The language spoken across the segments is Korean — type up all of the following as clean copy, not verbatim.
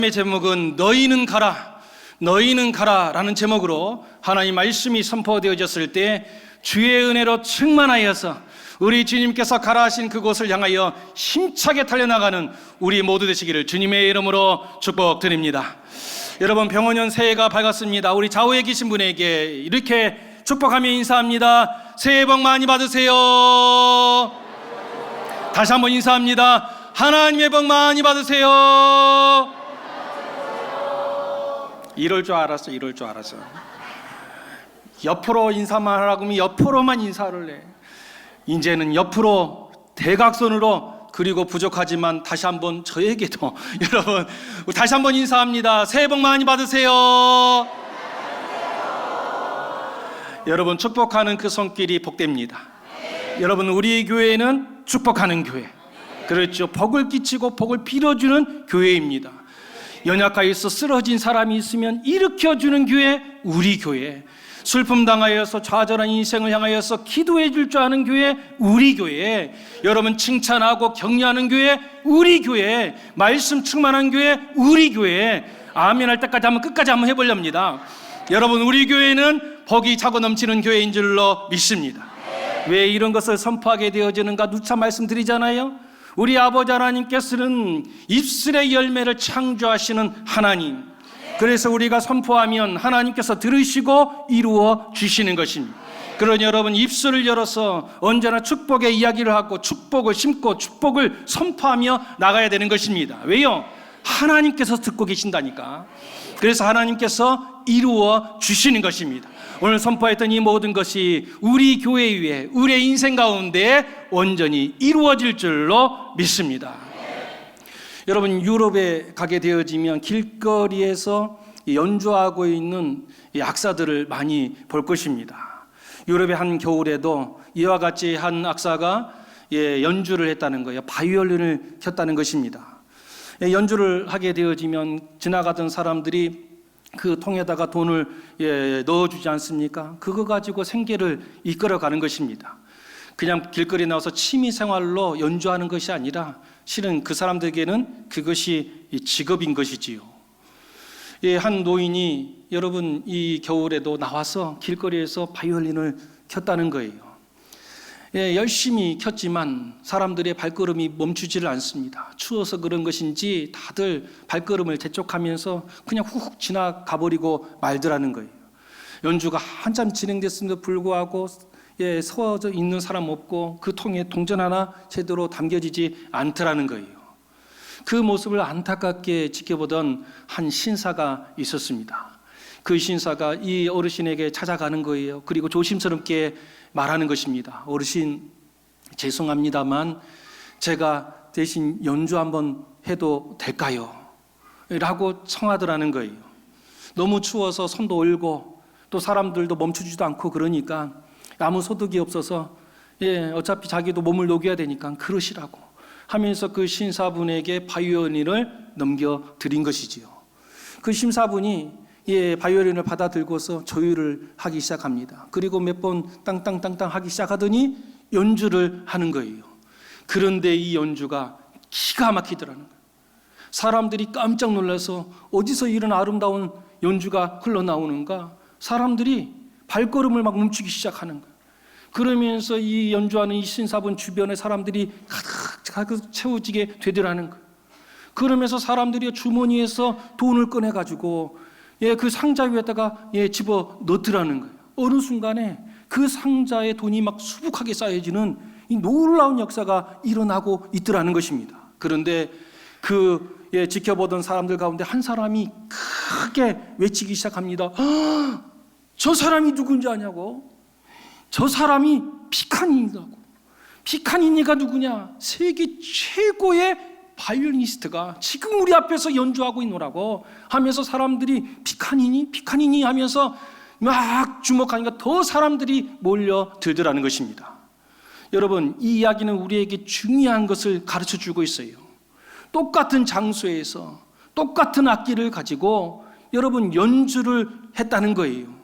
제목은 너희는 가라, 너희는 가라라는 제목으로 하나님 말씀이 선포되어졌을 때 주의 은혜로 충만하여서 우리 주님께서 가라 하신 그곳을 향하여 힘차게 달려나가는 우리 모두 되시기를 주님의 이름으로 축복드립니다. 여러분, 병원년 새해가 밝았습니다. 우리 좌우에 계신 분에게 이렇게 축복하며 인사합니다. 새해 복 많이 받으세요. 다시 한번 인사합니다. 하나님의 복 많이 받으세요. 이럴 줄 알았어. 옆으로 인사만 하라고 하면 옆으로만 인사를 해. 이제는 옆으로 대각선으로, 그리고 부족하지만 다시 한번 저에게도 여러분 다시 한번 인사합니다. 새해 복 많이 받으세요. 여러분, 축복하는 그 손길이 복됩니다. 여러분, 우리 교회는 축복하는 교회, 그렇죠, 복을 끼치고 복을 빌어주는 교회입니다. 연약하여서 쓰러진 사람이 있으면 일으켜주는 교회, 우리 교회. 슬픔 당하여서 좌절한 인생을 향하여서 기도해 줄 줄 아는 교회, 우리 교회. 여러분, 칭찬하고 격려하는 교회, 우리 교회. 말씀 충만한 교회, 우리 교회. 아멘 할 때까지 한번 끝까지 한번 해보렵니다. 여러분, 우리 교회는 복이 차고 넘치는 교회인 줄로 믿습니다. 왜 이런 것을 선포하게 되어지는가 누차 말씀드리잖아요. 우리 아버지 하나님께서는 입술의 열매를 창조하시는 하나님, 그래서 우리가 선포하면 하나님께서 들으시고 이루어 주시는 것입니다. 그러니 여러분, 입술을 열어서 언제나 축복의 이야기를 하고 축복을 심고 축복을 선포하며 나가야 되는 것입니다. 왜요? 하나님께서 듣고 계신다니까. 그래서 하나님께서 이루어 주시는 것입니다. 오늘 선포했던 이 모든 것이 우리 교회 위에, 우리의 인생 가운데 온전히 이루어질 줄로 믿습니다. 여러분, 유럽에 가게 되어지면 길거리에서 연주하고 있는 악사들을 많이 볼 것입니다. 유럽의 한 겨울에도 이와 같이 한 악사가 연주를 했다는 거예요. 바이올린을 켰다는 것입니다. 연주를 하게 되어지면 지나가던 사람들이 그 통에다가 돈을 넣어주지 않습니까? 그거 가지고 생계를 이끌어가는 것입니다. 그냥 길거리에 나와서 취미생활로 연주하는 것이 아니라 실은 그 사람들에게는 그것이 직업인 것이지요. 한 노인이 여러분 이 겨울에도 나와서 길거리에서 바이올린을 켰다는 거예요. 열심히 켰지만 사람들의 발걸음이 멈추지를 않습니다. 추워서 그런 것인지 다들 발걸음을 재촉하면서 그냥 훅 지나가 버리고 말더라는 거예요. 연주가 한참 진행됐음에도 불구하고 서져 있는 사람 없고 그 통에 동전 하나 제대로 담겨지지 않더라는 거예요. 그 모습을 안타깝게 지켜보던 한 신사가 있었습니다. 그 신사가 이 어르신에게 찾아가는 거예요. 그리고 조심스럽게 말하는 것입니다. 어르신, 죄송합니다만 제가 대신 연주 한번 해도 될까요? 라고 청하더라는 거예요. 너무 추워서 손도 얼고 또 사람들도 멈추지도 않고 그러니까 아무 소득이 없어서 어차피 자기도 몸을 녹여야 되니까 그러시라고 하면서 그 신사분에게 바이올린을 넘겨드린 것이지요. 그 신사분이 바이올린을 받아 들고서 조율을 하기 시작합니다. 그리고 몇 번 땅땅땅땅 하기 시작하더니 연주를 하는 거예요. 그런데 이 연주가 기가 막히더라는 거예요. 사람들이 깜짝 놀라서 어디서 이런 아름다운 연주가 흘러나오는가? 사람들이 발걸음을 막 멈추기 시작하는 거예요. 그러면서 이 연주하는 이 신사분 주변에 사람들이 가득 채워지게 되더라는 거예요. 그러면서 사람들이 주머니에서 돈을 꺼내가지고 그 상자 위에다가 집어 넣더라는 거예요. 어느 순간에 그 상자에 돈이 막 수북하게 쌓여지는 이 놀라운 역사가 일어나고 있더라는 것입니다. 그런데 지켜보던 사람들 가운데 한 사람이 크게 외치기 시작합니다. 저 사람이 누군지 아냐고? 저 사람이 피카니니라고. 피카니니가 누구냐? 세계 최고의 바이올리니스트가 지금 우리 앞에서 연주하고 있노라고 하면서 사람들이 피카니니 하면서 막 주목하니까 더 사람들이 몰려들더라는 것입니다. 여러분, 이 이야기는 우리에게 중요한 것을 가르쳐주고 있어요. 똑같은 장소에서 똑같은 악기를 가지고 여러분 연주를 했다는 거예요.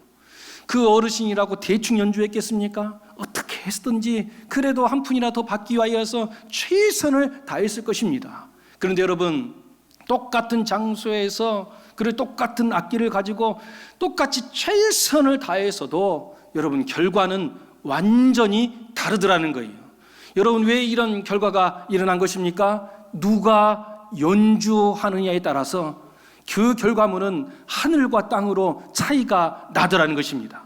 그 어르신이라고 대충 연주했겠습니까? 어떻게 했든지 그래도 한 푼이라도 받기 위하여서 최선을 다했을 것입니다. 그런데 여러분, 똑같은 장소에서 그리고 똑같은 악기를 가지고 똑같이 최선을 다해서도 여러분 결과는 완전히 다르더라는 거예요. 여러분 왜 이런 결과가 일어난 것입니까? 누가 연주하느냐에 따라서 그 결과물은 하늘과 땅으로 차이가 나더라는 것입니다.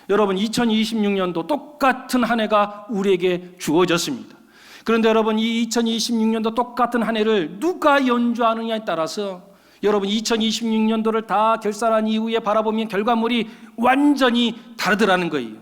여러분 2026년도 똑같은 한 해가 우리에게 주어졌습니다. 그런데 여러분 이 2026년도 똑같은 한 해를 누가 연주하느냐에 따라서 여러분 2026년도를 다 결산한 이후에 바라보면 결과물이 완전히 다르더라는 거예요.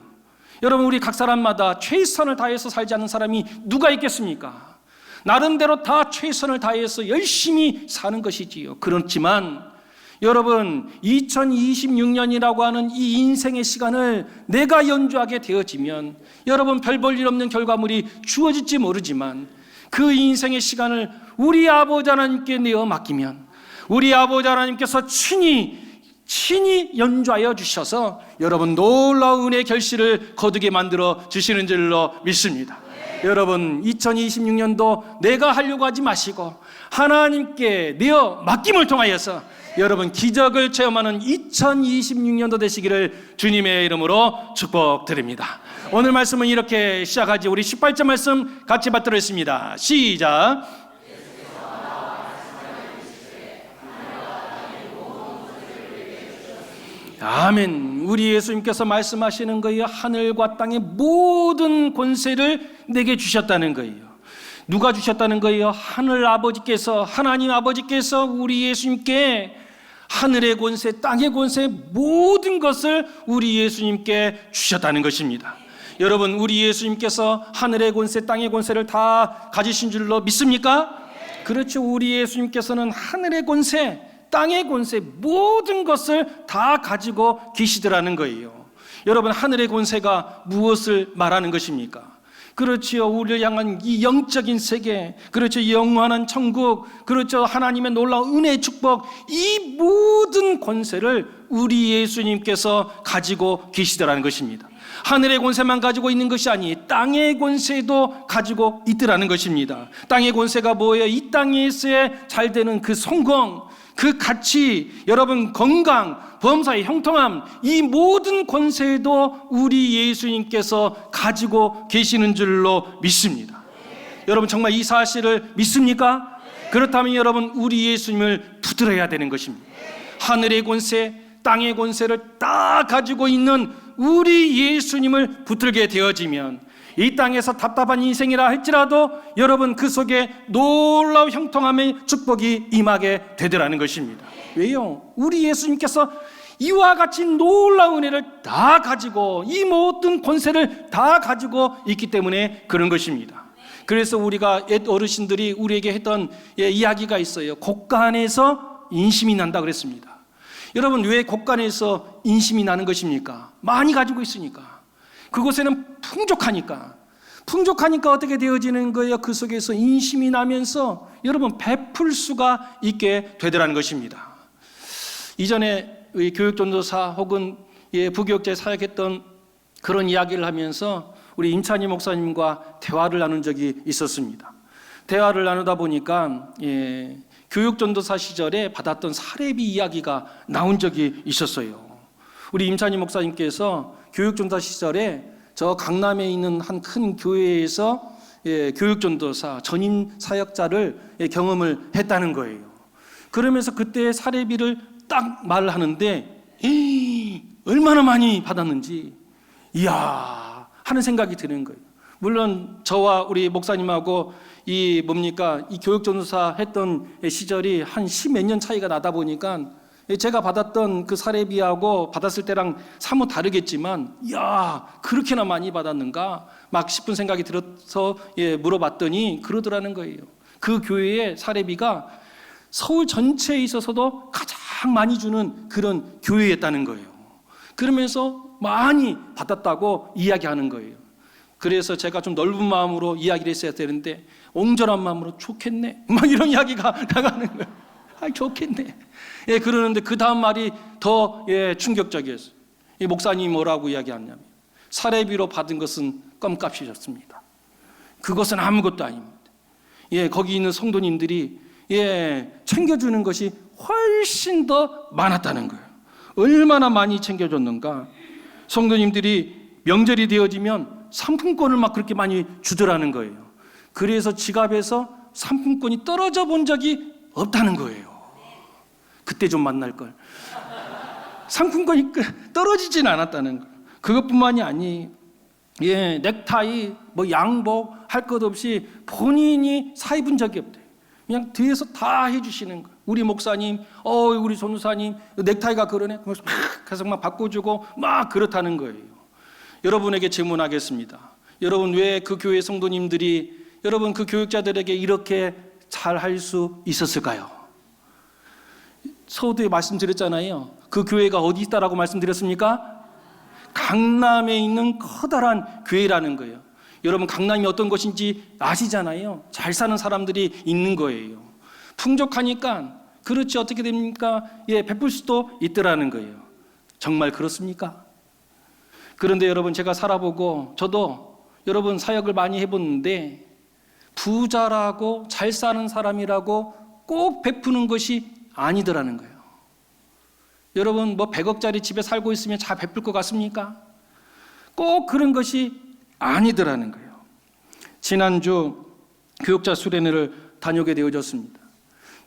여러분 우리 각 사람마다 최선을 다해서 살지 않는 사람이 누가 있겠습니까? 나름대로 다 최선을 다해서 열심히 사는 것이지요. 그렇지만 여러분 2026년이라고 하는 이 인생의 시간을 내가 연주하게 되어지면 여러분 별 볼 일 없는 결과물이 주어질지 모르지만 그 인생의 시간을 우리 아버지 하나님께 내어 맡기면 우리 아버지 하나님께서 친히 연주하여 주셔서 여러분 놀라운 은혜의 결실을 거두게 만들어 주시는 줄로 믿습니다. 여러분 2026년도 내가 하려고 하지 마시고 하나님께 내어 맡김을 통하여서 여러분 기적을 체험하는 2026년도 되시기를 주님의 이름으로 축복드립니다. 오늘 말씀은 이렇게 시작하지. 우리 18절 말씀 같이 받들었습니다. 시작. 아멘. 우리 예수님께서 말씀하시는 거예요. 하늘과 땅의 모든 권세를 내게 주셨다는 거예요. 누가 주셨다는 거예요? 하늘 아버지께서, 하나님 아버지께서 우리 예수님께 하늘의 권세, 땅의 권세 모든 것을 우리 예수님께 주셨다는 것입니다. 여러분 우리 예수님께서 하늘의 권세, 땅의 권세를 다 가지신 줄로 믿습니까? 그렇죠. 우리 예수님께서는 하늘의 권세, 땅의 권세 모든 것을 다 가지고 계시더라는 거예요. 여러분 하늘의 권세가 무엇을 말하는 것입니까? 그렇지요. 우리를 향한 이 영적인 세계, 그렇죠. 영원한 천국, 그렇죠. 하나님의 놀라운 은혜의 축복, 이 모든 권세를 우리 예수님께서 가지고 계시더라는 것입니다. 하늘의 권세만 가지고 있는 것이 아니 땅의 권세도 가지고 있더라는 것입니다. 땅의 권세가 뭐예요? 이 땅에서의 잘 되는 그 성공, 그 가치, 여러분 건강, 범사의 형통함, 이 모든 권세도 우리 예수님께서 가지고 계시는 줄로 믿습니다. 여러분 정말 이 사실을 믿습니까? 그렇다면 여러분 우리 예수님을 붙들어야 되는 것입니다. 하늘의 권세, 땅의 권세를 다 가지고 있는 우리 예수님을 붙들게 되어지면 이 땅에서 답답한 인생이라 할지라도 여러분 그 속에 놀라운 형통함의 축복이 임하게 되더라는 것입니다. 왜요? 우리 예수님께서 이와 같이 놀라운 은혜를 다 가지고 이 모든 권세를 다 가지고 있기 때문에 그런 것입니다. 그래서 우리가 옛 어르신들이 우리에게 했던 이야기가 있어요. 곡간에서 인심이 난다 그랬습니다. 여러분 왜 곡간에서 인심이 나는 것입니까? 많이 가지고 있으니까. 그곳에는 풍족하니까 어떻게 되어지는 거예요? 그 속에서 인심이 나면서 여러분 베풀 수가 있게 되더라는 것입니다. 이전에 교육전도사 혹은 부교육자에 사역했던 그런 이야기를 하면서 우리 임찬희 목사님과 대화를 나눈 적이 있었습니다. 대화를 나누다 보니까 교육전도사 시절에 받았던 사례비 이야기가 나온 적이 있었어요. 우리 임찬희 목사님께서 교육전도사 시절에 저 강남에 있는 한 큰 교회에서 교육전도사 전임 사역자를 경험을 했다는 거예요. 그러면서 그때 사례비를 딱 말을 하는데 얼마나 많이 받았는지 이야 하는 생각이 드는 거예요. 물론 저와 우리 목사님하고 이 교육전도사 했던 시절이 한 10몇 년 차이가 나다 보니까 제가 받았던 그 사례비하고 받았을 때랑 사뭇 다르겠지만 야 그렇게나 많이 받았는가 막 싶은 생각이 들어서 물어봤더니 그러더라는 거예요. 그 교회의 사례비가 서울 전체에 있어서도 가장 많이 주는 그런 교회였다는 거예요. 그러면서 많이 받았다고 이야기하는 거예요. 그래서 제가 좀 넓은 마음으로 이야기를 했어야 되는데 옹졸한 마음으로 좋겠네 막 이런 이야기가 나가는 거예요. 아 좋겠네. 그러는데 그 다음 말이 더 충격적이었어요. 이 목사님이 뭐라고 이야기하냐면 사례비로 받은 것은 껌값이었습니다. 그것은 아무것도 아닙니다. 거기 있는 성도님들이 챙겨주는 것이 훨씬 더 많았다는 거예요. 얼마나 많이 챙겨줬는가. 성도님들이 명절이 되어지면 상품권을 막 그렇게 많이 주더라는 거예요. 그래서 지갑에서 상품권이 떨어져 본 적이 없다는 거예요. 그때 좀 만날 걸. 상품권이 떨어지진 않았다는 거예요. 그것뿐만이 아니, 넥타이, 양복 할 것 없이 본인이 사 입은 적이 없대요. 그냥 뒤에서 다 해주시는 거예요. 우리 목사님, 우리 전도사님, 넥타이가 그러네. 그래서 막 바꿔주고 막 그렇다는 거예요. 여러분에게 질문하겠습니다. 여러분, 왜 그 교회 성도님들이 여러분 그 교육자들에게 이렇게 잘 할 수 있었을까요? 서두에 말씀드렸잖아요. 그 교회가 어디 있다라고 말씀드렸습니까? 강남에 있는 커다란 교회라는 거예요. 여러분, 강남이 어떤 곳인지 아시잖아요. 잘 사는 사람들이 있는 거예요. 풍족하니까, 그렇지, 어떻게 됩니까? 베풀 수도 있더라는 거예요. 정말 그렇습니까? 그런데 여러분, 제가 살아보고 저도 여러분 사역을 많이 해봤는데, 부자라고 잘 사는 사람이라고 꼭 베푸는 것이 아니더라는 거예요. 여러분, 100억짜리 집에 살고 있으면 잘 베풀 것 같습니까? 꼭 그런 것이 아니더라는 거예요. 지난주 교육자 수련회를 다녀오게 되어졌습니다.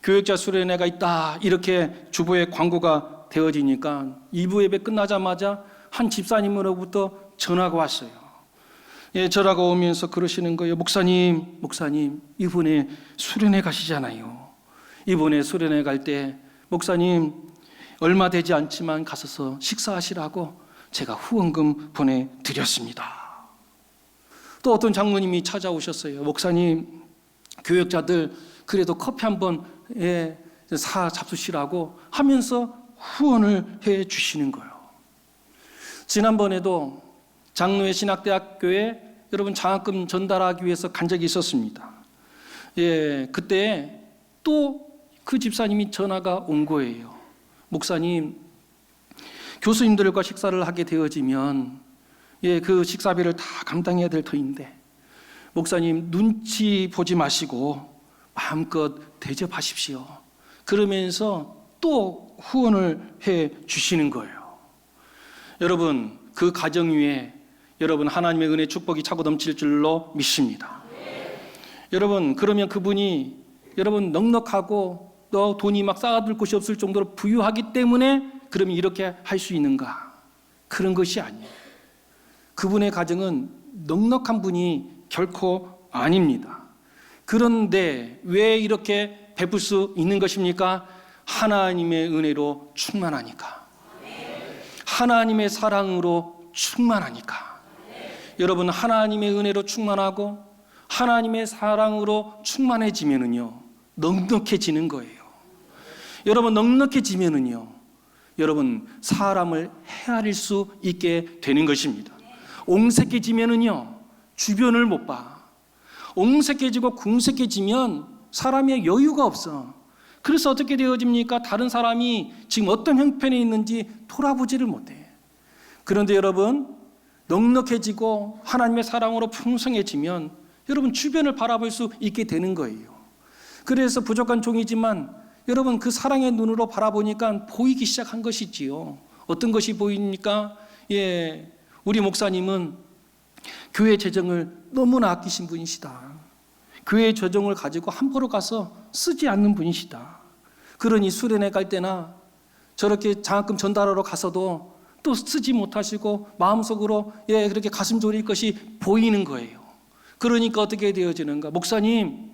교육자 수련회가 있다, 이렇게 주보에 광고가 되어지니까 2부 예배 끝나자마자 한 집사님으로부터 전화가 왔어요. 전화가 오면서 그러시는 거예요. 목사님, 이번에 수련회 가시잖아요. 이번에 수련회 갈 때 목사님 얼마 되지 않지만 가셔서 식사하시라고 제가 후원금 보내드렸습니다. 또 어떤 장로님이 찾아오셨어요. 목사님, 교역자들 그래도 커피 한번 사 잡수시라고 하면서 후원을 해 주시는 거예요. 지난번에도 장로회 신학대학교에 여러분 장학금 전달하기 위해서 간 적이 있었습니다. 그때 또 그 집사님이 전화가 온 거예요. 목사님, 교수님들과 식사를 하게 되어지면 그 식사비를 다 감당해야 될 터인데 목사님 눈치 보지 마시고 마음껏 대접하십시오. 그러면서 또 후원을 해 주시는 거예요. 여러분, 그 가정 위에 여러분 하나님의 은혜 축복이 차고 넘칠 줄로 믿습니다. 여러분, 그러면 그분이 여러분 넉넉하고 또 돈이 막 쌓아둘 곳이 없을 정도로 부유하기 때문에 그러면 이렇게 할 수 있는가? 그런 것이 아니에요. 그분의 가정은 넉넉한 분이 결코 아닙니다. 그런데 왜 이렇게 베풀 수 있는 것입니까? 하나님의 은혜로 충만하니까. 하나님의 사랑으로 충만하니까. 여러분, 하나님의 은혜로 충만하고 하나님의 사랑으로 충만해지면은요, 넉넉해지는 거예요. 여러분, 넉넉해지면은요, 여러분 사람을 헤아릴 수 있게 되는 것입니다. 옹색해지면은요, 주변을 못 봐. 옹색해지고 궁색해지면 사람의 여유가 없어. 그래서 어떻게 되어집니까? 다른 사람이 지금 어떤 형편에 있는지 돌아보지를 못해. 그런데 여러분, 넉넉해지고 하나님의 사랑으로 풍성해지면 여러분 주변을 바라볼 수 있게 되는 거예요. 그래서 부족한 종이지만 여러분 그 사랑의 눈으로 바라보니까 보이기 시작한 것이지요. 어떤 것이 보입니까? 우리 목사님은 교회 재정을 너무나 아끼신 분이시다. 교회 재정을 가지고 함부로 가서 쓰지 않는 분이시다. 그러니 수련회 갈 때나 저렇게 장학금 전달하러 가서도 또 쓰지 못하시고 마음속으로 그렇게 가슴 졸일 것이 보이는 거예요. 그러니까 어떻게 되어지는가? 목사님,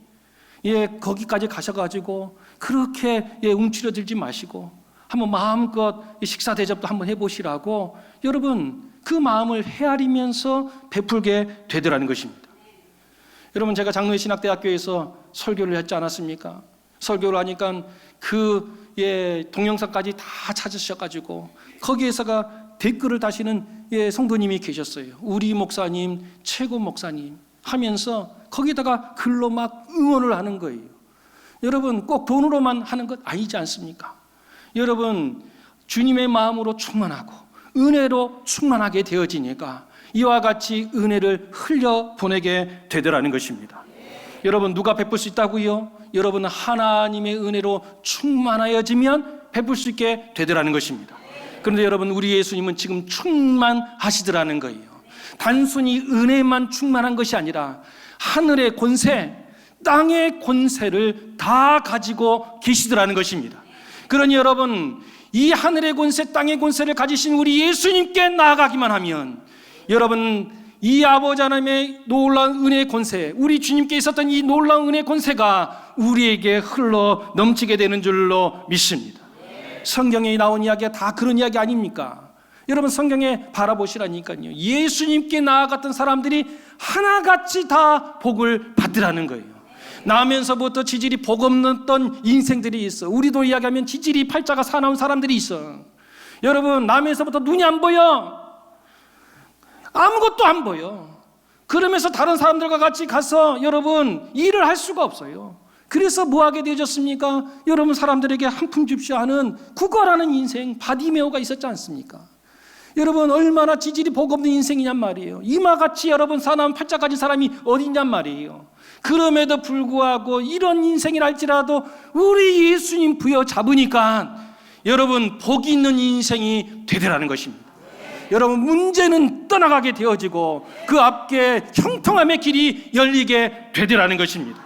거기까지 가셔가지고 그렇게 움츠러들지 마시고 한번 마음껏 식사 대접도 한번 해보시라고 여러분 그 마음을 헤아리면서 베풀게 되더라는 것입니다. 여러분, 제가 장로회 신학대학교에서 설교를 했지 않았습니까? 설교를 하니까 그 동영상까지 다 찾으셔가지고 거기에서가 댓글을 다시는 성도님이 계셨어요. 우리 목사님 최고 목사님 하면서 거기다가 글로 막 응원을 하는 거예요. 여러분, 꼭 돈으로만 하는 것 아니지 않습니까? 여러분, 주님의 마음으로 충만하고 은혜로 충만하게 되어지니까 이와 같이 은혜를 흘려 보내게 되더라는 것입니다. 여러분 누가 베풀 수 있다고요? 여러분 하나님의 은혜로 충만하여지면 베풀 수 있게 되더라는 것입니다. 그런데 여러분 우리 예수님은 지금 충만하시더라는 거예요. 단순히 은혜만 충만한 것이 아니라 하늘의 권세, 땅의 권세를 다 가지고 계시더라는 것입니다. 그러니 여러분 이 하늘의 권세, 땅의 권세를 가지신 우리 예수님께 나아가기만 하면 여러분 이 아버지 하나님의 놀라운 은혜의 권세, 우리 주님께 있었던 이 놀라운 은혜의 권세가 우리에게 흘러 넘치게 되는 줄로 믿습니다. 성경에 나온 이야기가 다 그런 이야기 아닙니까? 여러분 성경에 바라보시라니까요. 예수님께 나아갔던 사람들이 하나같이 다 복을 받으라는 거예요. 나면서부터 지질이 복 없었던 인생들이 있어. 우리도 이야기하면 지질이 팔자가 사나운 사람들이 있어. 여러분 나면서부터 눈이 안 보여. 아무것도 안 보여. 그러면서 다른 사람들과 같이 가서 여러분 일을 할 수가 없어요. 그래서 뭐 하게 되어졌습니까? 여러분 사람들에게 한 푼 줍쇼 하는 구걸하는 인생 바디메오가 있었지 않습니까? 여러분 얼마나 지질이 복 없는 인생이냔 말이에요. 이마같이 여러분 사나운 팔자 가진 사람이 어딨냔 말이에요. 그럼에도 불구하고 이런 인생이랄지라도 우리 예수님 부여잡으니까 여러분 복이 있는 인생이 되더라는 것입니다. 여러분 문제는 떠나가게 되어지고 그 앞에 형통함의 길이 열리게 되더라는 것입니다.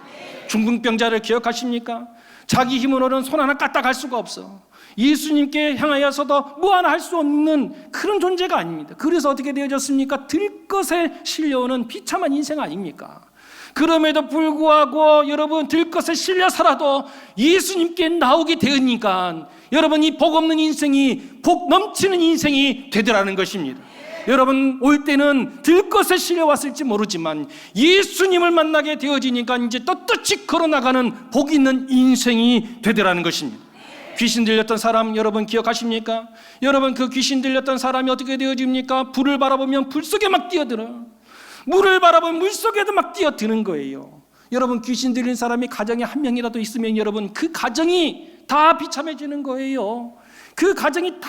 중풍병자를 기억하십니까? 자기 힘으로는 손 하나 까딱할 수가 없어. 예수님께 향하여서도 뭐 하나 할 수 없는 그런 존재가 아닙니다. 그래서 어떻게 되어졌습니까? 들것에 실려오는 비참한 인생 아닙니까? 그럼에도 불구하고 여러분 들것에 실려서라도 예수님께 나오게 되니까 여러분 이 복 없는 인생이 복 넘치는 인생이 되더라는 것입니다. 여러분 올 때는 들것에 실려왔을지 모르지만 예수님을 만나게 되어지니까 이제 떳떳이 걸어나가는 복 있는 인생이 되더라는 것입니다. 귀신 들렸던 사람 여러분 기억하십니까? 여러분 그 귀신 들렸던 사람이 어떻게 되어집니까? 불을 바라보면 불 속에 막 뛰어들어. 물을 바라보면 물 속에도 막 뛰어드는 거예요. 여러분 귀신 들린 사람이 가정에 한 명이라도 있으면 여러분 그 가정이 다 비참해지는 거예요. 그 가정이 다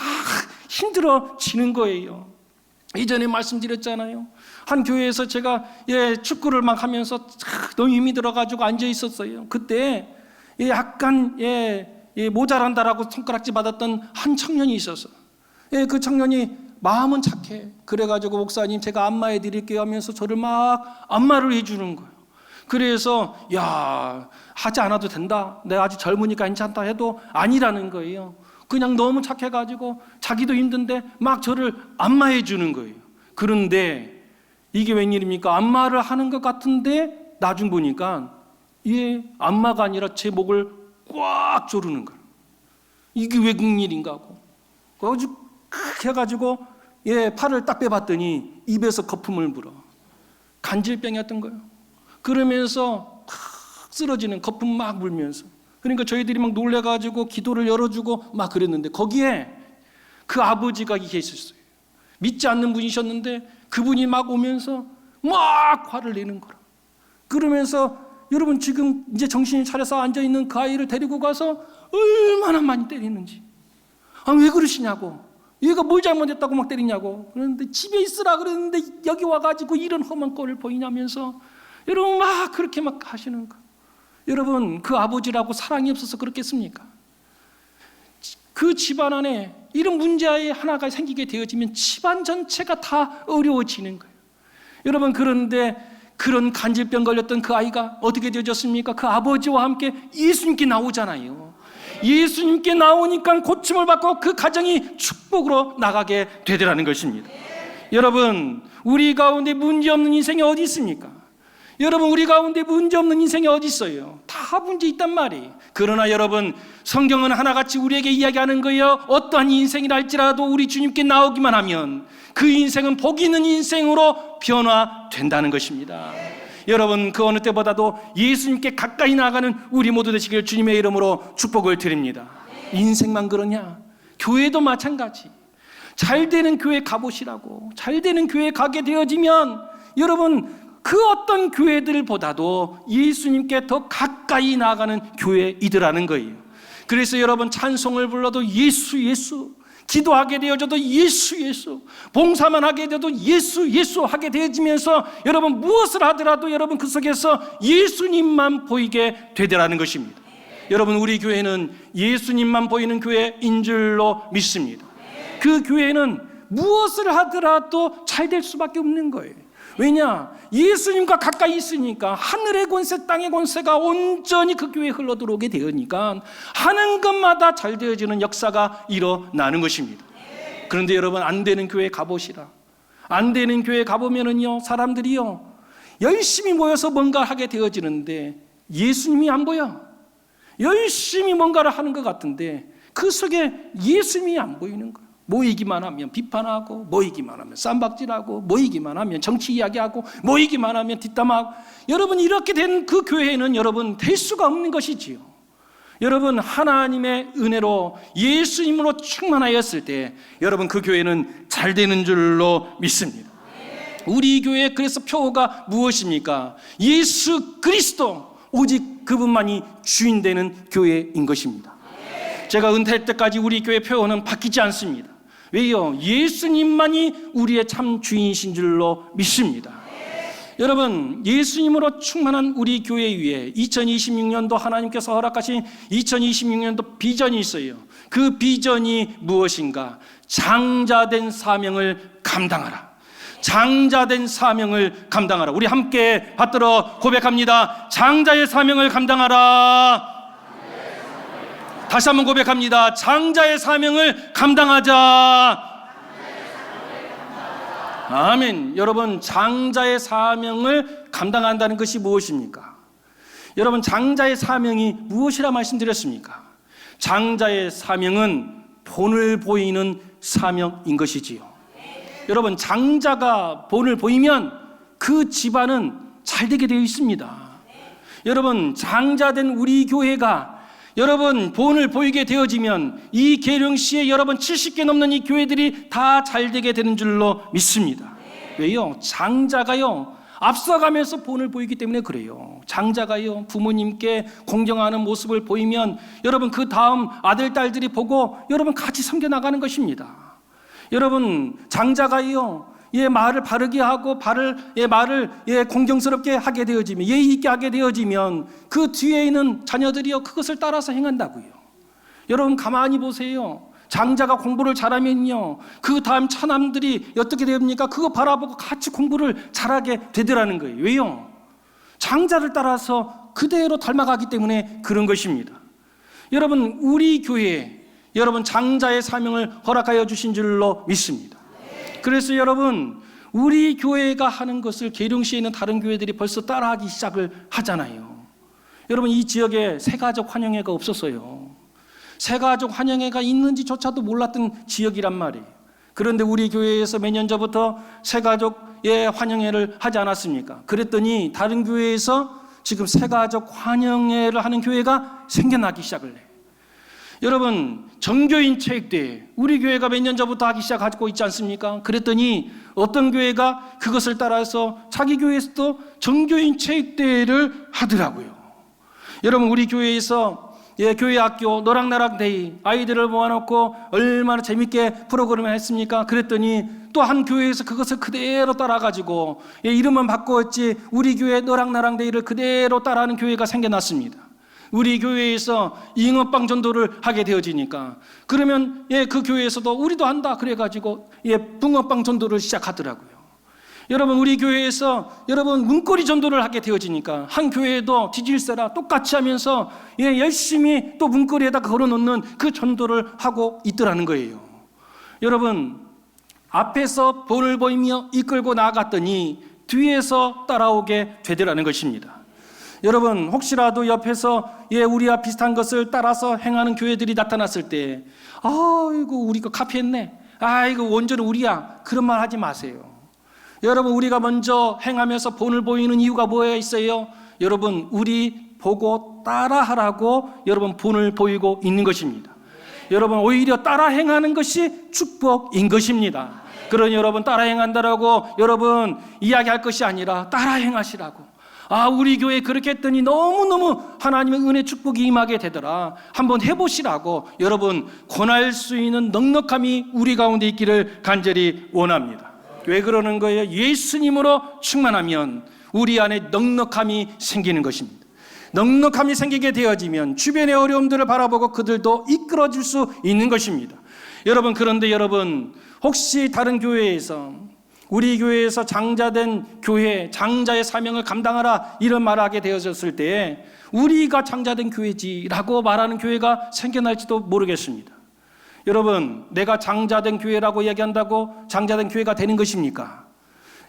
힘들어지는 거예요. 이전에 말씀드렸잖아요. 한 교회에서 제가 축구를 막 하면서 너무 힘이 들어가지고 앉아 있었어요. 그때 약간 모자란다라고 손가락질 받았던 한 청년이 있었어. 그 청년이 마음은 착해. 그래가지고 목사님 제가 안마해 드릴게요 하면서 저를 막 안마를 해주는 거예요. 그래서 야 하지 않아도 된다. 내가 아직 젊으니까 괜찮다 해도 아니라는 거예요. 그냥 너무 착해가지고 자기도 힘든데 막 저를 안마해 주는 거예요. 그런데 이게 웬일입니까? 안마를 하는 것 같은데 나중 보니까 이게 안마가 아니라 제 목을 꽉 조르는 거예요. 이게 왜 그일인가 하고 아주 크 해가지고 팔을 딱 빼봤더니 입에서 거품을 불어. 간질병이었던 거예요. 그러면서 탁 쓰러지는 거품 막 물면서. 그러니까 저희들이 막 놀래가지고 기도를 열어주고 막 그랬는데 거기에 그 아버지가 계셨어요. 믿지 않는 분이셨는데 그분이 막 오면서 막 화를 내는 거라. 그러면서 여러분 지금 이제 정신이 차려서 앉아있는 그 아이를 데리고 가서 얼마나 많이 때리는지. 왜 그러시냐고. 얘가 뭘 잘못했다고 막 때리냐고. 그런데 집에 있으라 그랬는데 여기 와가지고 이런 험한 꼴을 보이냐면서 여러분 막 그렇게 막 하시는 거. 여러분 그 아버지라고 사랑이 없어서 그렇겠습니까? 그 집안 안에 이런 문제 하나가 생기게 되어지면 집안 전체가 다 어려워지는 거예요. 여러분 그런데 그런 간질병 걸렸던 그 아이가 어떻게 되어졌습니까? 그 아버지와 함께 예수님께 나오잖아요. 예수님께 나오니까 고침을 받고 그 가정이 축복으로 나가게 되더라는 것입니다. 여러분 우리 가운데 문제없는 인생이 어디 있습니까? 여러분 우리 가운데 문제없는 인생이 어디 있어요? 다 문제 있단 말이에요. 그러나 여러분 성경은 하나같이 우리에게 이야기하는 거예요. 어떠한 인생이라 할지라도 우리 주님께 나오기만 하면 그 인생은 복 있는 인생으로 변화된다는 것입니다. 여러분 그 어느 때보다도 예수님께 가까이 나아가는 우리 모두 되시길 주님의 이름으로 축복을 드립니다. 인생만 그러냐? 교회도 마찬가지. 잘 되는 교회 가보시라고. 잘 되는 교회 가게 되어지면 여러분 그 어떤 교회들보다도 예수님께 더 가까이 나아가는 교회이더라는 거예요. 그래서 여러분 찬송을 불러도 예수 예수, 기도하게 되어져도 예수 예수, 봉사만 하게 돼도 예수 예수 하게 되어지면서 여러분 무엇을 하더라도 여러분 그 속에서 예수님만 보이게 되더라는 것입니다. 여러분 우리 교회는 예수님만 보이는 교회인 줄로 믿습니다. 그 교회는 무엇을 하더라도 잘 될 수밖에 없는 거예요. 왜냐? 예수님과 가까이 있으니까 하늘의 권세 땅의 권세가 온전히 그 교회에 흘러들어오게 되니까 하는 것마다 잘 되어지는 역사가 일어나는 것입니다. 그런데 여러분 안 되는 교회에 가보시라. 안 되는 교회에 가보면은요 사람들이요 열심히 모여서 뭔가 하게 되어지는데 예수님이 안 보여. 열심히 뭔가를 하는 것 같은데 그 속에 예수님이 안 보이는 거예요. 모이기만 하면 비판하고, 모이기만 하면 쌈박질하고, 모이기만 하면 정치 이야기하고, 모이기만 하면 뒷담화하고. 여러분 이렇게 된 그 교회는 여러분 될 수가 없는 것이지요. 여러분 하나님의 은혜로 예수님으로 충만하였을 때 여러분 그 교회는 잘 되는 줄로 믿습니다. 우리 교회의 그래서 표어가 무엇입니까? 예수 그리스도 오직 그분만이 주인 되는 교회인 것입니다. 제가 은퇴할 때까지 우리 교회 표어는 바뀌지 않습니다. 왜요? 예수님만이 우리의 참 주인이신 줄로 믿습니다. 여러분 예수님으로 충만한 우리 교회 위에 2026년도 하나님께서 허락하신 2026년도 비전이 있어요. 그 비전이 무엇인가? 장자된 사명을 감당하라. 장자된 사명을 감당하라. 우리 함께 받들어 고백합니다. 장자의 사명을 감당하라. 다시 한번 고백합니다. 장자의 사명을 감당하자. 아멘. 여러분 장자의 사명을 감당한다는 것이 무엇입니까? 여러분 장자의 사명이 무엇이라 말씀드렸습니까? 장자의 사명은 본을 보이는 사명인 것이지요. 여러분 장자가 본을 보이면 그 집안은 잘 되게 되어 있습니다. 여러분 장자된 우리 교회가 여러분 본을 보이게 되어지면 이 계룡시에 여러분 70개 넘는 이 교회들이 다 잘 되게 되는 줄로 믿습니다. 왜요? 장자가요 앞서가면서 본을 보이기 때문에 그래요. 장자가요 부모님께 공경하는 모습을 보이면 여러분 그 다음 아들 딸들이 보고 여러분 같이 섬겨나가는 것입니다. 여러분 장자가요 말을 바르게 하고 말을 공경스럽게 하게 되어지면 예의 있게 하게 되어지면 그 뒤에 있는 자녀들이요 그것을 따라서 행한다고요. 여러분 가만히 보세요. 장자가 공부를 잘하면요 그 다음 차남들이 어떻게 됩니까? 그거 바라보고 같이 공부를 잘하게 되더라는 거예요. 왜요? 장자를 따라서 그대로 닮아가기 때문에 그런 것입니다. 여러분 우리 교회에 여러분 장자의 사명을 허락하여 주신 줄로 믿습니다. 그래서 여러분 우리 교회가 하는 것을 계룡시에 있는 다른 교회들이 벌써 따라하기 시작을 하잖아요. 여러분 이 지역에 새가족 환영회가 없었어요. 새가족 환영회가 있는지조차도 몰랐던 지역이란 말이에요. 그런데 우리 교회에서 몇 년 전부터 새가족의 환영회를 하지 않았습니까? 그랬더니 다른 교회에서 지금 새가족 환영회를 하는 교회가 생겨나기 시작을 해요. 여러분 정교인 체육대회 우리 교회가 몇 년 전부터 하기 시작하고 있지 않습니까? 그랬더니 어떤 교회가 그것을 따라서 자기 교회에서도 정교인 체육대회를 하더라고요. 여러분 우리 교회에서 교회 학교 너랑나랑 데이 아이들을 모아놓고 얼마나 재밌게 프로그램을 했습니까? 그랬더니 또 한 교회에서 그것을 그대로 따라가지고 이름은 바꾸었지 우리 교회 너랑나랑 데이를 그대로 따라하는 교회가 생겨났습니다. 우리 교회에서 잉어빵 전도를 하게 되어지니까 그러면 그 교회에서도 우리도 한다 그래가지고 붕어빵 전도를 시작하더라고요. 여러분 우리 교회에서 여러분 문고리 전도를 하게 되어지니까 한 교회도 뒤질세라 똑같이 하면서 열심히 또 문고리에다 걸어놓는 그 전도를 하고 있더라는 거예요. 여러분 앞에서 본을 보이며 이끌고 나아갔더니 뒤에서 따라오게 되더라는 것입니다. 여러분 혹시라도 옆에서 우리와 비슷한 것을 따라서 행하는 교회들이 나타났을 때 아이고 우리 거 카피했네, 아이고 원조는 우리야, 그런 말 하지 마세요. 여러분 우리가 먼저 행하면서 본을 보이는 이유가 뭐에 있어요? 여러분 우리 보고 따라하라고 여러분 본을 보이고 있는 것입니다. 여러분 오히려 따라 행하는 것이 축복인 것입니다. 그러니 여러분 따라 행한다라고 여러분 이야기할 것이 아니라 따라 행하시라고. 우리 교회 그렇게 했더니 너무너무 하나님의 은혜 축복이 임하게 되더라. 한번 해보시라고 여러분 권할 수 있는 넉넉함이 우리 가운데 있기를 간절히 원합니다. 왜 그러는 거예요? 예수님으로 충만하면 우리 안에 넉넉함이 생기는 것입니다. 넉넉함이 생기게 되어지면 주변의 어려움들을 바라보고 그들도 이끌어줄 수 있는 것입니다. 여러분, 그런데 여러분, 혹시 다른 교회에서, 우리 교회에서 장자된 교회, 장자의 사명을 감당하라 이런 말을 하게 되어졌을 때 우리가 장자된 교회지라고 말하는 교회가 생겨날지도 모르겠습니다. 여러분, 내가 장자된 교회라고 이야기한다고 장자된 교회가 되는 것입니까?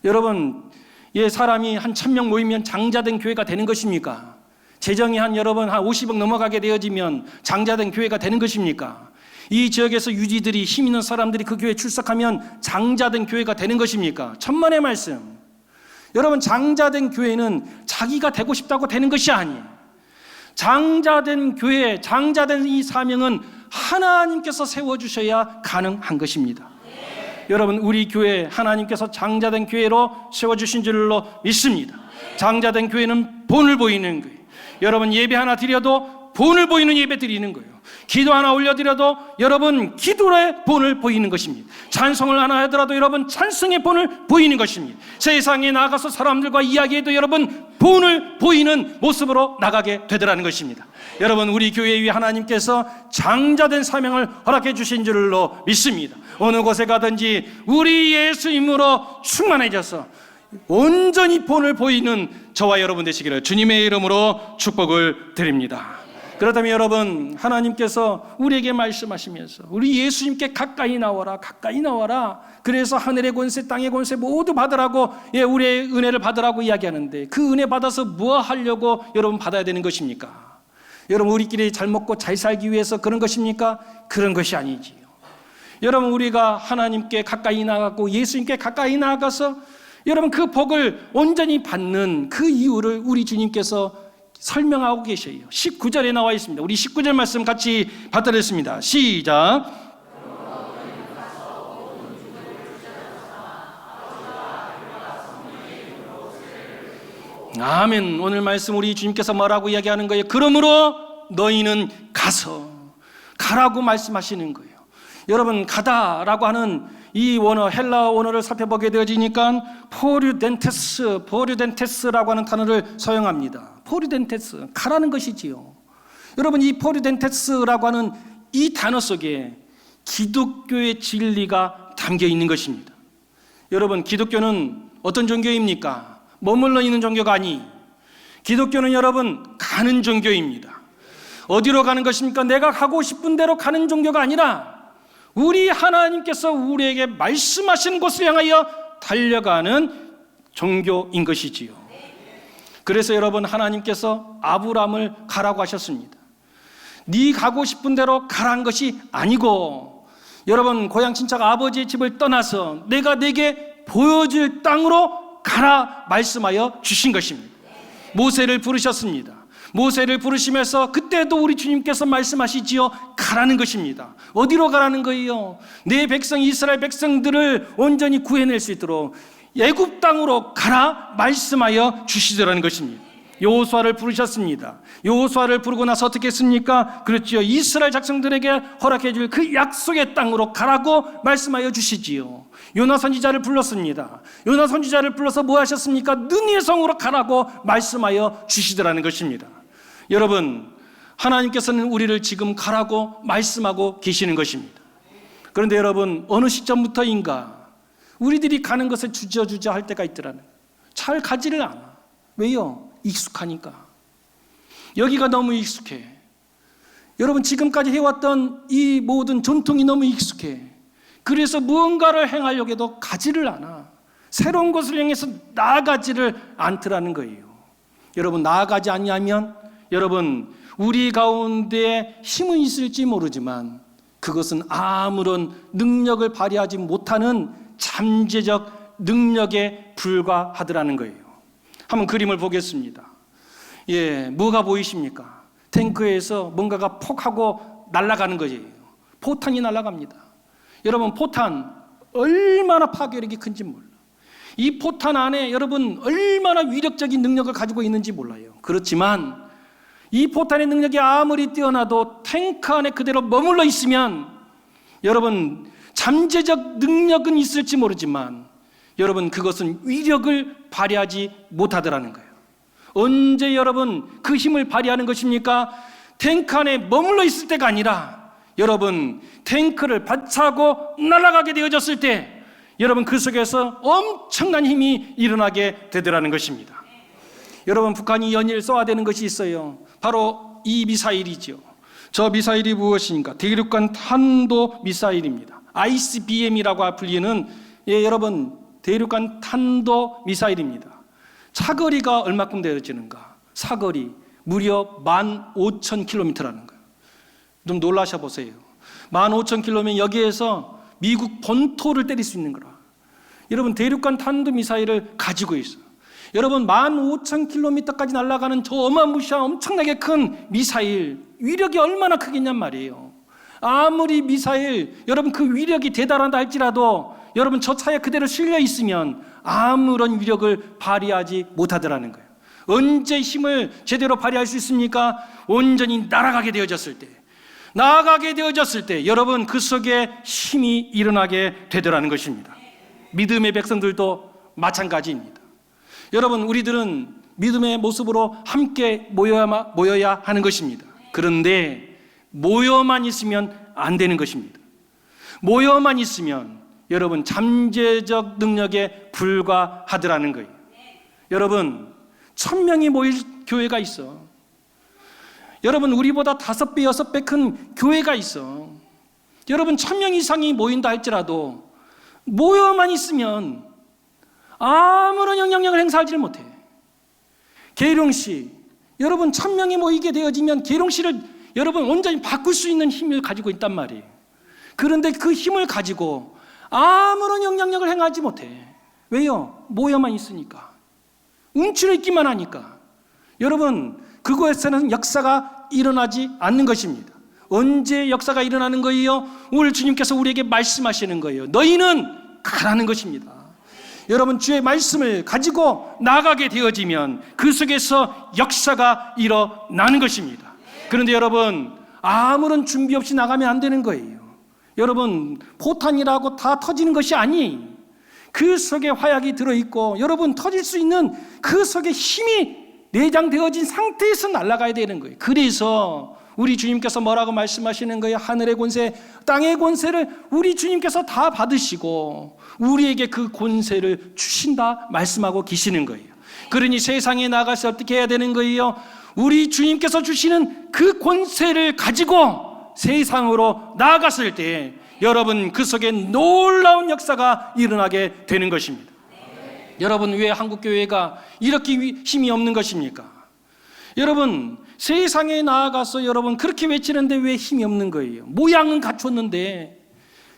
여러분, 사람이 한 1000명 모이면 장자된 교회가 되는 것입니까? 재정이 여러분 한 50억 넘어가게 되어지면 장자된 교회가 되는 것입니까? 이 지역에서 유지들이 힘 있는 사람들이 그 교회에 출석하면 장자된 교회가 되는 것입니까? 천만의 말씀. 여러분, 장자된 교회는 자기가 되고 싶다고 되는 것이 아니에요. 장자된 교회, 장자된 이 사명은 하나님께서 세워주셔야 가능한 것입니다. 여러분, 우리 교회 하나님께서 장자된 교회로 세워주신 줄로 믿습니다. 장자된 교회는 본을 보이는 거예요. 여러분, 예배 하나 드려도 본을 보이는 예배 드리는 거예요. 기도 하나 올려드려도 여러분 기도의 본을 보이는 것입니다. 찬송을 하나 하더라도 여러분 찬송의 본을 보이는 것입니다. 세상에 나가서 사람들과 이야기해도 여러분 본을 보이는 모습으로 나가게 되더라는 것입니다. 여러분, 우리 교회 위에 하나님께서 장자된 사명을 허락해 주신 줄로 믿습니다. 어느 곳에 가든지 우리 예수님으로 충만해져서 온전히 본을 보이는 저와 여러분 되시기를 주님의 이름으로 축복을 드립니다. 그렇다면 여러분, 하나님께서 우리에게 말씀하시면서 우리 예수님께 가까이 나와라, 가까이 나와라. 그래서 하늘의 권세, 땅의 권세 모두 받으라고, 우리의 은혜를 받으라고 이야기하는데 그 은혜 받아서 뭐 하려고 여러분 받아야 되는 것입니까? 여러분, 우리끼리 잘 먹고 잘 살기 위해서 그런 것입니까? 그런 것이 아니지요. 여러분, 우리가 하나님께 가까이 나가고 예수님께 가까이 나가서 여러분 그 복을 온전히 받는 그 이유를 우리 주님께서 설명하고 계셔요. 19절에 나와 있습니다. 우리 19절 말씀 같이 받들었습니다. 시작. 아멘. 오늘 말씀 우리 주님께서 뭐라고 이야기하는 거예요? 그러므로 너희는 가라고 말씀하시는 거예요. 여러분, 가다라고 하는 이 원어, 헬라 원어를 살펴보게 되어지니까 포류덴테스라고 하는 단어를 사용합니다. 포류덴테스, 가라는 것이지요. 여러분, 이 포류덴테스라고 하는 이 단어 속에 기독교의 진리가 담겨 있는 것입니다. 여러분, 기독교는 어떤 종교입니까? 머물러 있는 종교가 기독교는 여러분 가는 종교입니다. 어디로 가는 것입니까? 내가 가고 싶은 대로 가는 종교가 아니라 우리 하나님께서 우리에게 말씀하신 곳을 향하여 달려가는 종교인 것이지요. 그래서 여러분, 하나님께서 아브라함을 가라고 하셨습니다. 네 가고 싶은 대로 가라는 것이 아니고 여러분, 고향 친척 아버지의 집을 떠나서 내가 네게 보여줄 땅으로 가라 말씀하여 주신 것입니다. 모세를 부르셨습니다. 모세를 부르시면서 그때도 우리 주님께서 말씀하시지요. 가라는 것입니다. 어디로 가라는 거예요? 내 백성 이스라엘 백성들을 온전히 구해낼 수 있도록 애굽 땅으로 가라 말씀하여 주시더라는 것입니다. 여호수아를 부르셨습니다. 여호수아를 부르고 나서 어떻게 했습니까? 그렇지요. 이스라엘 백성들에게 허락해 줄 그 약속의 땅으로 가라고 말씀하여 주시지요. 요나 선지자를 불렀습니다. 요나 선지자를 불러서 뭐 하셨습니까? 느니의 성으로 가라고 말씀하여 주시더라는 것입니다. 여러분, 하나님께서는 우리를 지금 가라고 말씀하고 계시는 것입니다. 그런데 여러분, 어느 시점부터인가 우리들이 가는 것을 주저주저 할 때가 있더라는 거예요. 잘 가지를 않아. 왜요? 익숙하니까. 여기가 너무 익숙해. 여러분, 지금까지 해왔던 이 모든 전통이 너무 익숙해. 그래서 무언가를 행하려고 해도 가지를 않아. 새로운 것을 향해서 나아가지를 않더라는 거예요. 여러분, 나아가지 않냐면 여러분, 우리 가운데 힘은 있을지 모르지만 그것은 아무런 능력을 발휘하지 못하는 잠재적 능력에 불과하더라는 거예요. 한번 그림을 보겠습니다. 뭐가 보이십니까? 탱크에서 뭔가가 폭 하고 날아가는 거예요. 포탄이 날아갑니다. 여러분, 포탄 얼마나 파괴력이 큰지 몰라. 이 포탄 안에 여러분 얼마나 위력적인 능력을 가지고 있는지 몰라요. 그렇지만 이 포탄의 능력이 아무리 뛰어나도 탱크 안에 그대로 머물러 있으면 여러분 잠재적 능력은 있을지 모르지만 여러분 그것은 위력을 발휘하지 못하더라는 거예요. 언제 여러분 그 힘을 발휘하는 것입니까? 탱크 안에 머물러 있을 때가 아니라 여러분 탱크를 발차고 날아가게 되어졌을 때 여러분 그 속에서 엄청난 힘이 일어나게 되더라는 것입니다. 여러분 북한이 연일 쏘아대는 것이 있어요. 바로 이 미사일이죠. 저 미사일이 무엇입니까? 대륙간 탄도 미사일입니다. ICBM이라고 불리는 여러분 대륙간 탄도 미사일입니다. 사거리가 얼마큼 되어지는가? 사거리 무려 15,000km라는 거예요. 좀 놀라셔 보세요. 15,000km면 여기에서 미국 본토를 때릴 수 있는 거라. 여러분 대륙간 탄도미사일을 가지고 있어요. 여러분 15,000km까지 날아가는 저 어마무시한 엄청나게 큰 미사일 위력이 얼마나 크겠냔 말이에요. 아무리 미사일 여러분 그 위력이 대단하다 할지라도 여러분 저 차에 그대로 실려 있으면 아무런 위력을 발휘하지 못하더라는 거예요. 언제 힘을 제대로 발휘할 수 있습니까? 온전히 날아가게 되어졌을 때, 나아가게 되어졌을 때 여러분 그 속에 힘이 일어나게 되더라는 것입니다. 믿음의 백성들도 마찬가지입니다. 여러분 우리들은 믿음의 모습으로 함께 모여야 하는 것입니다. 그런데 모여만 있으면 안 되는 것입니다. 모여만 있으면 여러분 잠재적 능력에 불과하더라는 거예요. 여러분 1,000명이 모일 교회가 있어. 여러분 우리보다 5배, 6배 큰 교회가 있어. 여러분 1,000명 이상이 모인다 할지라도 모여만 있으면 아무런 영향력을 행사하지 못해. 계룡시 여러분 1,000명이 모이게 되어지면 계룡시를 여러분 온전히 바꿀 수 있는 힘을 가지고 있단 말이에요. 그런데 그 힘을 가지고 아무런 영향력을 행하지 못해. 왜요? 모여만 있으니까. 움츠려 있기만 하니까. 여러분 그곳에서는 역사가 일어나지 않는 것입니다. 언제 역사가 일어나는 거예요? 오늘 주님께서 우리에게 말씀하시는 거예요. 너희는 가라는 것입니다. 여러분 주의 말씀을 가지고 나가게 되어지면 그 속에서 역사가 일어나는 것입니다. 그런데 여러분 아무런 준비 없이 나가면 안 되는 거예요. 여러분 포탄이라고 다 터지는 것이 아니에요. 그 속에 화약이 들어있고 여러분 터질 수 있는 그 속에 힘이 내장되어진 상태에서 날아가야 되는 거예요. 그래서 우리 주님께서 뭐라고 말씀하시는 거예요? 하늘의 권세, 땅의 권세를 우리 주님께서 다 받으시고 우리에게 그 권세를 주신다 말씀하고 계시는 거예요. 그러니 세상에 나가서 어떻게 해야 되는 거예요? 우리 주님께서 주시는 그 권세를 가지고 세상으로 나아갔을 때 여러분 그 속에 놀라운 역사가 일어나게 되는 것입니다. 여러분 왜 한국교회가 이렇게 힘이 없는 것입니까? 여러분 세상에 나아가서 여러분 그렇게 외치는데 왜 힘이 없는 거예요? 모양은 갖췄는데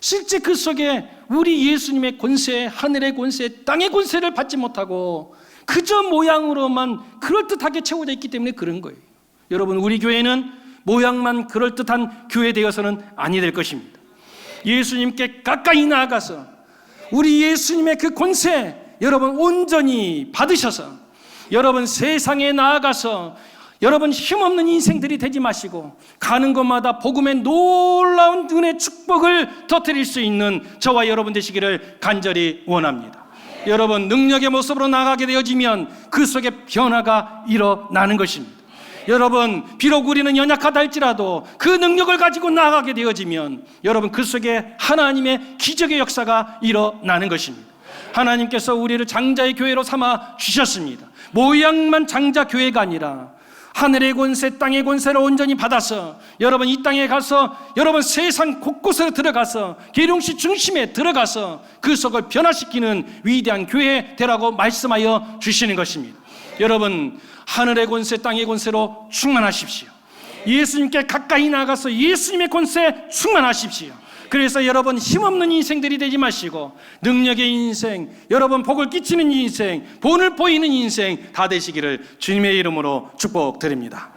실제 그 속에 우리 예수님의 권세, 하늘의 권세, 땅의 권세를 받지 못하고 그저 모양으로만 그럴듯하게 채워져 있기 때문에 그런 거예요. 여러분 우리 교회는 모양만 그럴듯한 교회 되어서는 아니 될 것입니다. 예수님께 가까이 나아가서 우리 예수님의 그 권세 여러분 온전히 받으셔서 여러분 세상에 나아가서 여러분 힘없는 인생들이 되지 마시고 가는 곳마다 복음의 놀라운 은혜 축복을 터뜨릴 수 있는 저와 여러분 되시기를 간절히 원합니다. 여러분 능력의 모습으로 나가게 되어지면 그 속에 변화가 일어나는 것입니다. 여러분 비록 우리는 연약하다 할지라도 그 능력을 가지고 나가게 되어지면 여러분 그 속에 하나님의 기적의 역사가 일어나는 것입니다. 하나님께서 우리를 장자의 교회로 삼아 주셨습니다. 모양만 장자 교회가 아니라 하늘의 권세, 땅의 권세를 온전히 받아서 여러분 이 땅에 가서 여러분 세상 곳곳에 들어가서 계룡시 중심에 들어가서 그 속을 변화시키는 위대한 교회 되라고 말씀하여 주시는 것입니다. 여러분 하늘의 권세, 땅의 권세로 충만하십시오. 예수님께 가까이 나가서 예수님의 권세 충만하십시오. 그래서 여러분 힘없는 인생들이 되지 마시고 능력의 인생, 여러분 복을 끼치는 인생, 본을 보이는 인생 다 되시기를 주님의 이름으로 축복드립니다.